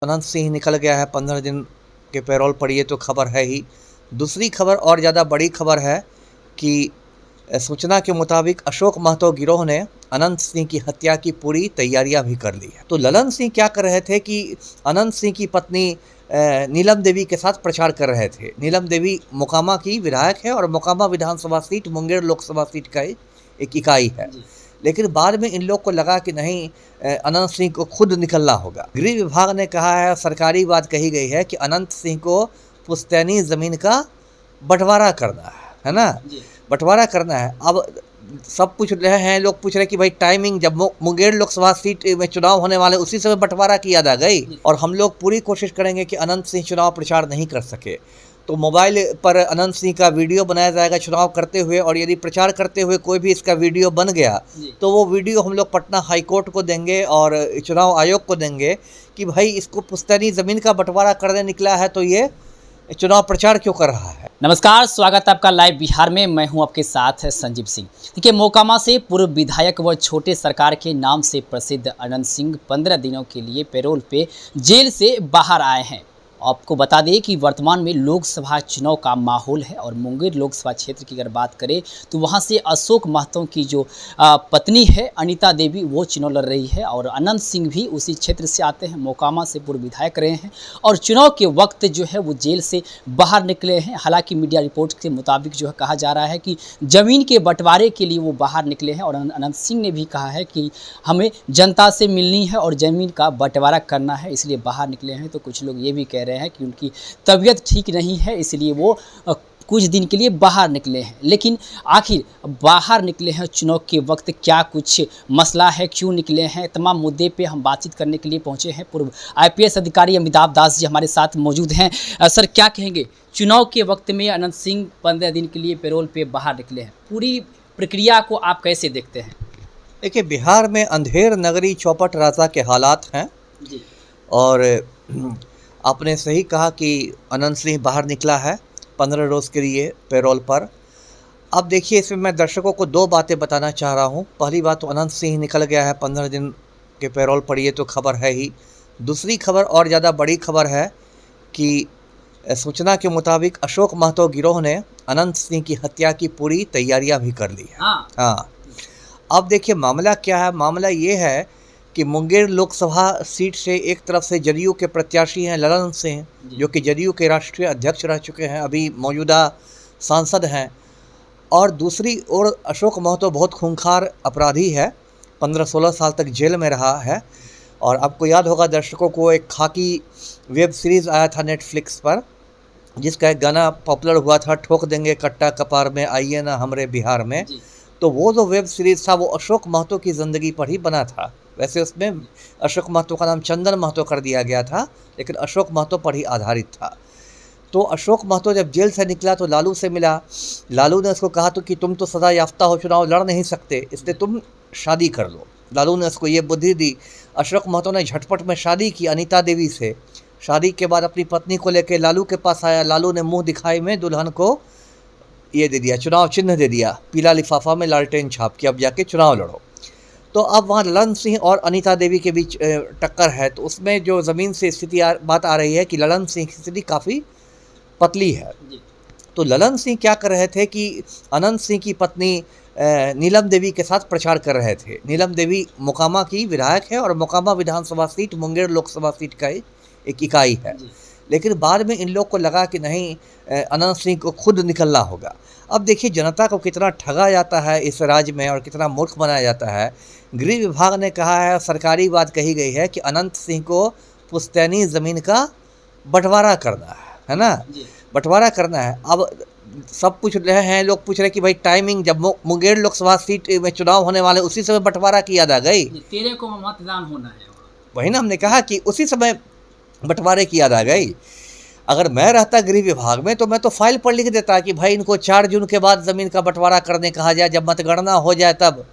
अनंत सिंह निकल गया है 15 दिन के पैरोल पर, ये तो खबर है ही। दूसरी खबर और ज़्यादा बड़ी खबर है कि सूचना के मुताबिक अशोक महतो गिरोह ने अनंत सिंह की हत्या की पूरी तैयारियां भी कर ली है। तो ललन सिंह क्या कर रहे थे कि अनंत सिंह की पत्नी नीलम देवी के साथ प्रचार कर रहे थे। नीलम देवी मोकामा की विधायक है और मोकामा विधानसभा सीट मुंगेर लोकसभा सीट का एक इकाई है। लेकिन बाद में इन लोग को लगा कि नहीं, अनंत सिंह को खुद निकलना होगा। गृह विभाग ने कहा है, सरकारी बात कही गई है कि अनंत सिंह को पुश्तैनी ज़मीन का बंटवारा करना है ना, बंटवारा करना है। अब सब पूछ रहे हैं, लोग पूछ रहे हैं कि भाई टाइमिंग जब मुंगेर लोकसभा सीट में चुनाव होने वाले उसी समय बंटवारा की याद आ गई, और हम लोग पूरी कोशिश करेंगे कि अनंत सिंह चुनाव प्रचार नहीं कर सके। तो मोबाइल पर अनंत सिंह का वीडियो बनाया जाएगा चुनाव करते हुए, और यदि प्रचार करते हुए कोई भी इसका वीडियो बन गया तो वो वीडियो हम लोग पटना हाई कोर्ट को देंगे और चुनाव आयोग को देंगे कि भाई इसको पुश्तैनी ज़मीन का बंटवारा करने निकला है तो ये चुनाव प्रचार क्यों कर रहा है। नमस्कार, स्वागत है आपका लाइव बिहार में। मैं हूं आपके साथ संजीव सिंह। देखिए, मोकामा से पूर्व विधायक व छोटे सरकार के नाम से प्रसिद्ध अनंत सिंह 15 दिनों के लिए पैरोल पे जेल से बाहर आए हैं। आपको बता दें कि वर्तमान में लोकसभा चुनाव का माहौल है और मुंगेर लोकसभा क्षेत्र की अगर बात करें तो वहां से अशोक महतो की जो पत्नी है अनीता देवी, वो चुनाव लड़ रही है, और अनंत सिंह भी उसी क्षेत्र से आते हैं, मोकामा से पूर्व विधायक रहे हैं और चुनाव के वक्त जो है वो जेल से बाहर निकले हैं। हालांकि मीडिया रिपोर्ट के मुताबिक जो है कहा जा रहा है कि ज़मीन के बंटवारे के लिए वो बाहर निकले हैं, और अनंत सिंह ने भी कहा है कि हमें जनता से मिलनी है और ज़मीन का बंटवारा करना है, इसलिए बाहर निकले हैं। तो कुछ लोग ये भी कह रहे हैं कि उनकी तबीयत ठीक नहीं है, इसलिए वो कुछ दिन के लिए बाहर निकले हैं। लेकिन आखिर बाहर निकले हैं चुनाव के वक्त, क्या कुछ मसला है, क्यों निकले हैं, तमाम मुद्दे पे हम बातचीत करने के लिए पहुंचे हैं। पूर्व आईपीएस अधिकारी अमिताभ दास जी हमारे साथ मौजूद हैं। सर, क्या कहेंगे, चुनाव के वक्त में अनंत सिंह 15 दिन के लिए पैरोल पे बाहर निकले हैं, पूरी प्रक्रिया को आप कैसे देखते हैं? देखिए, बिहार में अंधेर नगरी चौपट राजा के हालात हैं जी। और आपने सही कहा कि अनंत सिंह बाहर निकला है 15 रोज़ के लिए पैरोल पर। अब देखिए, इसमें मैं दर्शकों को दो बातें बताना चाह रहा हूँ। पहली बात तो अनंत सिंह निकल गया है 15 दिन के पैरोल पर, ये तो खबर है ही। दूसरी खबर और ज़्यादा बड़ी खबर है कि सूचना के मुताबिक अशोक महतो गिरोह ने अनंत सिंह की हत्या की पूरी तैयारियां भी कर ली है। हाँ, अब देखिए मामला क्या है। मामला ये है कि मुंगेर लोकसभा सीट से एक तरफ से जदयू के प्रत्याशी हैं ललन सिंह, जो कि जदयू के राष्ट्रीय अध्यक्ष रह चुके हैं, अभी मौजूदा सांसद हैं, और दूसरी ओर अशोक महतो बहुत खूंखार अपराधी है, 15-16 साल तक जेल में रहा है। और आपको याद होगा दर्शकों को, एक खाकी वेब सीरीज़ आया था नेटफ्लिक्स पर, जिसका एक गाना पॉपुलर हुआ था, ठोक देंगे कट्टा कपार में, आइए ना हमरे बिहार में। तो वो जो वेब सीरीज़ था वो अशोक महतो की ज़िंदगी पर ही बना था। वैसे उसमें अशोक महतो का नाम चंदन महतो कर दिया गया था, लेकिन अशोक महतो पर ही आधारित था। तो अशोक महतो जब जेल से निकला तो लालू से मिला। लालू ने उसको कहा तो कि तुम तो सदा याफ्ता हो, चुनाव लड़ नहीं सकते, इसलिए तुम शादी कर लो। लालू ने उसको ये बुद्धि दी। अशोक महतो ने झटपट में शादी की अनीता देवी से। शादी के बाद अपनी पत्नी को लेकर लालू के पास आया। लालू ने मुँह दिखाई में दुल्हन को ये दे दिया, चुनाव चिन्ह दे दिया, पीला लिफाफा में लालटेन छाप के, अब जाके चुनाव लड़ो। तो अब वहाँ ललन सिंह और अनीता देवी के बीच टक्कर है। तो उसमें जो ज़मीन से स्थिति बात आ रही है कि ललन सिंह की स्थिति काफ़ी पतली है। तो ललन सिंह क्या कर रहे थे कि अनंत सिंह की पत्नी नीलम देवी के साथ प्रचार कर रहे थे। नीलम देवी मोकामा की विधायक है और मोकामा विधानसभा सीट मुंगेर लोकसभा सीट का एक इकाई है। लेकिन बाद में इन लोग को लगा कि नहीं, अनंत सिंह को खुद निकलना होगा। अब देखिए जनता को कितना ठगा जाता है इस राज्य में और कितना मूर्ख बनाया जाता है। गृह विभाग ने कहा है, सरकारी बात कही गई है कि अनंत सिंह को पुश्तैनी ज़मीन का बंटवारा करना है ना, बंटवारा करना है। अब सब पूछ रहे हैं, लोग पूछ रहे हैं कि भाई टाइमिंग जब मुंगेर लोकसभा सीट में चुनाव होने वाले उसी समय बंटवारा की याद आ गई। 13 को मतदान होना है। वही ना हमने कहा कि उसी समय बंटवारे की याद आ गई। अगर मैं रहता गृह विभाग में तो मैं तो फाइल पर लिख देता कि भाई इनको 4 जून के बाद ज़मीन का बंटवारा करने कहा जाए, जब मतगणना हो जाए तब।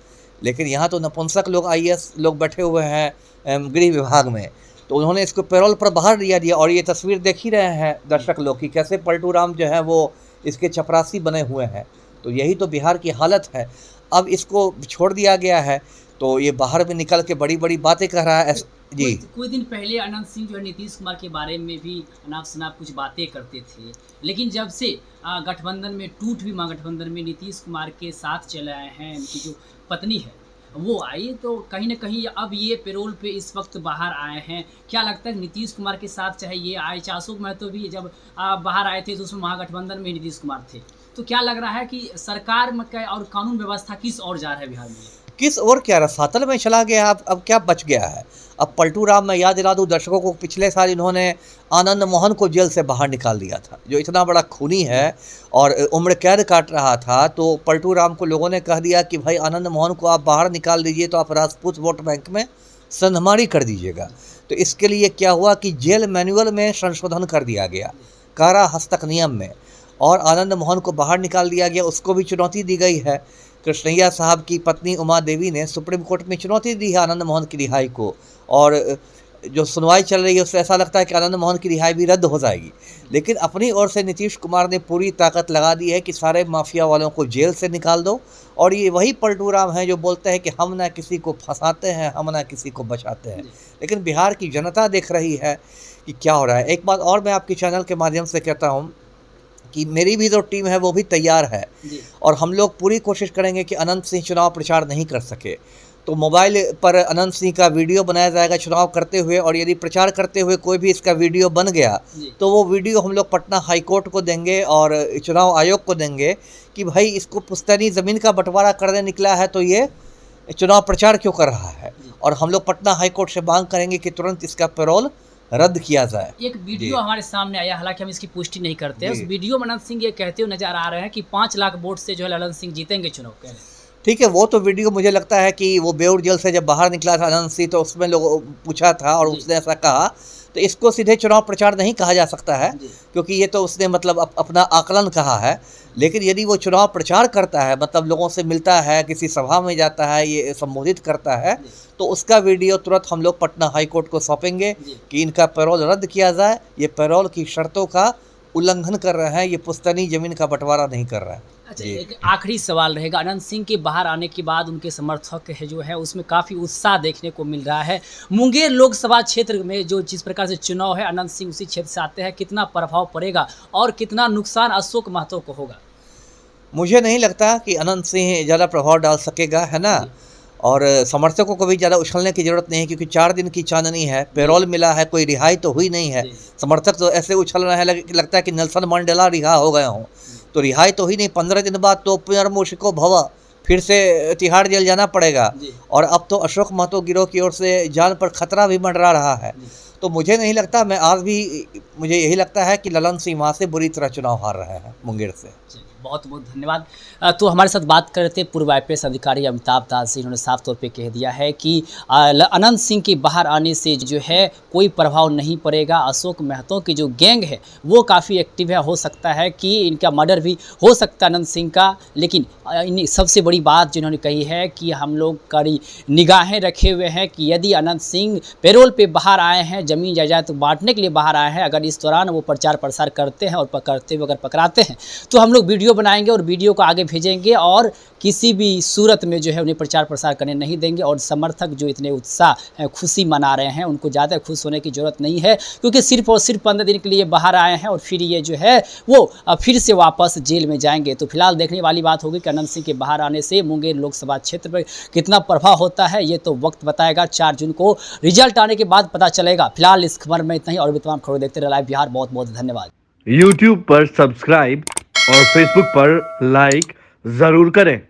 लेकिन यहाँ तो नपुंसक लोग, आईएएस लोग बैठे हुए हैं गृह विभाग में, तो उन्होंने इसको पैरोल पर बाहर दिया। और ये तस्वीर देख ही रहे हैं दर्शक लोग कि कैसे पलटू राम जो है वो इसके चपरासी बने हुए हैं। तो यही तो बिहार की हालत है। अब इसको छोड़ दिया गया है तो ये बाहर में निकल के बड़ी बड़ी बातें कह रहा है। जी। कुछ दिन पहले अनंत सिंह जो है नीतीश कुमार के बारे में भी अनाप शनाप कुछ बातें करते थे, लेकिन जब से गठबंधन में टूट भी महागठबंधन में नीतीश कुमार के साथ चले आए हैं, इनकी जो पत्नी है वो आई, तो कहीं ना कहीं अब ये पेरोल पे इस वक्त बाहर आए हैं। क्या लगता है नीतीश कुमार के साथ चाहे ये आए, चाहे अशोक महतो भी जब बाहर आए थे तो उसमें महागठबंधन में नीतीश कुमार थे, तो क्या लग रहा है कि सरकार में और कानून व्यवस्था किस ओर जा रहा है बिहार में? किस और क्या रसातल में चला गया, अब क्या बच गया है। अब पलटू राम, मैं याद दिला दूँ दर्शकों को, पिछले साल इन्होंने आनंद मोहन को जेल से बाहर निकाल दिया था, जो इतना बड़ा खूनी है और उम्र कैद काट रहा था। तो पलटू राम को लोगों ने कह दिया कि भाई आनंद मोहन को आप बाहर निकाल दीजिए तो आप राजपूत वोट बैंक में संधमारी कर दीजिएगा। तो इसके लिए क्या हुआ कि जेल मैनुअल में संशोधन कर दिया गया, कारा हस्तक नियम में, और आनंद मोहन को बाहर निकाल दिया गया। उसको भी चुनौती दी गई है। कृष्णैया साहब की पत्नी उमा देवी ने सुप्रीम कोर्ट में चुनौती दी है आनंद मोहन की रिहाई को, और जो सुनवाई चल रही है उससे ऐसा लगता है कि आनंद मोहन की रिहाई भी रद्द हो जाएगी। लेकिन अपनी ओर से नीतीश कुमार ने पूरी ताकत लगा दी है कि सारे माफिया वालों को जेल से निकाल दो। और ये वही पलटू राम हैं जो बोलते हैं कि हम ना किसी को फंसाते हैं, हम ना किसी को बचाते हैं। लेकिन बिहार की जनता देख रही है कि क्या हो रहा है। एक बात और मैं आपके चैनल के माध्यम से कहता हूँ कि मेरी भी जो टीम है वो भी तैयार है, और हम लोग पूरी कोशिश करेंगे कि अनंत सिंह चुनाव प्रचार नहीं कर सके तो मोबाइल पर अनंत सिंह का वीडियो बनाया जाएगा चुनाव करते हुए, और यदि प्रचार करते हुए कोई भी इसका वीडियो बन गया तो वो वीडियो हम लोग पटना हाई कोर्ट को देंगे और चुनाव आयोग को देंगे कि भाई इसको पुश्तैनी ज़मीन का बंटवारा करने निकला है तो ये चुनाव प्रचार क्यों कर रहा है। और हम लोग पटना हाई कोर्ट से मांग करेंगे कि तुरंत इसका पैरोल रद्द किया जाए। एक वीडियो हमारे सामने आया, हालांकि हम इसकी पुष्टि नहीं करते हैं, उस वीडियो में अनंत सिंह ये कहते हुए नजर आ रहे हैं कि 5 लाख वोट से जो है अनंत सिंह जीतेंगे चुनाव। कह रहे हैं ठीक है, वो तो वीडियो मुझे लगता है कि वो बेउर जेल से जब बाहर निकला था अनंत सिंह तो उसमें लोग पूछा था और उसने ऐसा कहा, तो इसको सीधे चुनाव प्रचार नहीं कहा जा सकता है क्योंकि ये तो उसने मतलब अपना आकलन कहा है। लेकिन यदि वो चुनाव प्रचार करता है, मतलब लोगों से मिलता है, किसी सभा में जाता है, ये संबोधित करता है, तो उसका वीडियो तुरंत हम लोग पटना हाई कोर्ट को सौंपेंगे कि इनका पैरोल रद्द किया जाए। ये पैरोल की शर्तों का उल्लंघन कर रहे हैं, ये पुश्तैनी जमीन का बंटवारा नहीं कर रहा है। अच्छा, एक आखिरी सवाल रहेगा, अनंत सिंह के बाहर आने के बाद उनके समर्थक है जो है उसमें काफ़ी उत्साह देखने को मिल रहा है। मुंगेर लोकसभा क्षेत्र में जो जिस प्रकार से चुनाव है, अनंत सिंह उसी क्षेत्र से आते हैं, कितना प्रभाव पड़ेगा और कितना नुकसान अशोक महतो को होगा? मुझे नहीं लगता कि अनंत सिंह ज़्यादा प्रभाव डाल सकेगा, है ना। और समर्थकों को भी ज़्यादा उछलने की ज़रूरत नहीं है क्योंकि 4 दिन की चांदनी है, पेरोल मिला है, कोई रिहाई तो हुई नहीं है। समर्थक तो ऐसे उछल रहे हैं लगता है कि नेल्सन मंडेला रिहा हो गए हों, तो रिहाई तो ही नहीं। 15 दिन बाद तो पुनर्मोशिको भव, फिर से तिहाड़ जेल जाना पड़ेगा। और अब तो अशोक महतो गिरोह की ओर से जान पर खतरा भी मंडरा रहा है। तो मुझे नहीं लगता, मैं आज भी मुझे यही लगता है कि ललन सिंह वहाँ से बुरी तरह चुनाव हार रहे हैं मुंगेर से। बहुत बहुत धन्यवाद। तो हमारे साथ बात कर रहे थे पूर्व IPS अधिकारी अमिताभ दास जी। इन्होंने साफ तौर पे कह दिया है कि अनंत सिंह के बाहर आने से जो है कोई प्रभाव नहीं पड़ेगा। अशोक महतो की जो गैंग है वो काफ़ी एक्टिव है, हो सकता है कि इनका मर्डर भी हो सकता है अनंत सिंह का। लेकिन सबसे बड़ी बात जिन्होंने कही है कि हम लोग कड़ी निगाहें रखे हुए हैं कि यदि अनंत सिंह पैरोल पे बाहर आए हैं, ज़मीन जायदाद बांटने के लिए बाहर आए हैं, अगर इस दौरान वो प्रचार प्रसार करते हैं और करते हुए अगर पकड़ाते हैं तो हम लोग वीडियो बनाएंगे और वीडियो को आगे भेजेंगे और किसी भी सूरत में जो है उन्हें प्रचार प्रसार करने नहीं देंगे। और समर्थक जो इतने उत्साह खुशी मना रहे हैं उनको ज़्यादा खुश होने की ज़रूरत नहीं है क्योंकि सिर्फ और सिर्फ 15 दिन के लिए बाहर आए हैं और फिर ये जो है वो फिर से वापस जेल में जाएंगे। तो फिलहाल देखने वाली बात होगी कि अनंत सिंह के बाहर आने से मुंगेर लोकसभा क्षेत्र पर कितना प्रभाव होता है, ये तो वक्त बताएगा। 4 जून को रिजल्ट आने के बाद पता चलेगा। फिलहाल इस खबर में इतना ही, और भी तमाम खबरें देखते रहे लाइव बिहार। बहुत बहुत धन्यवाद। YouTube पर सब्सक्राइब और Facebook पर लाइक जरूर करें।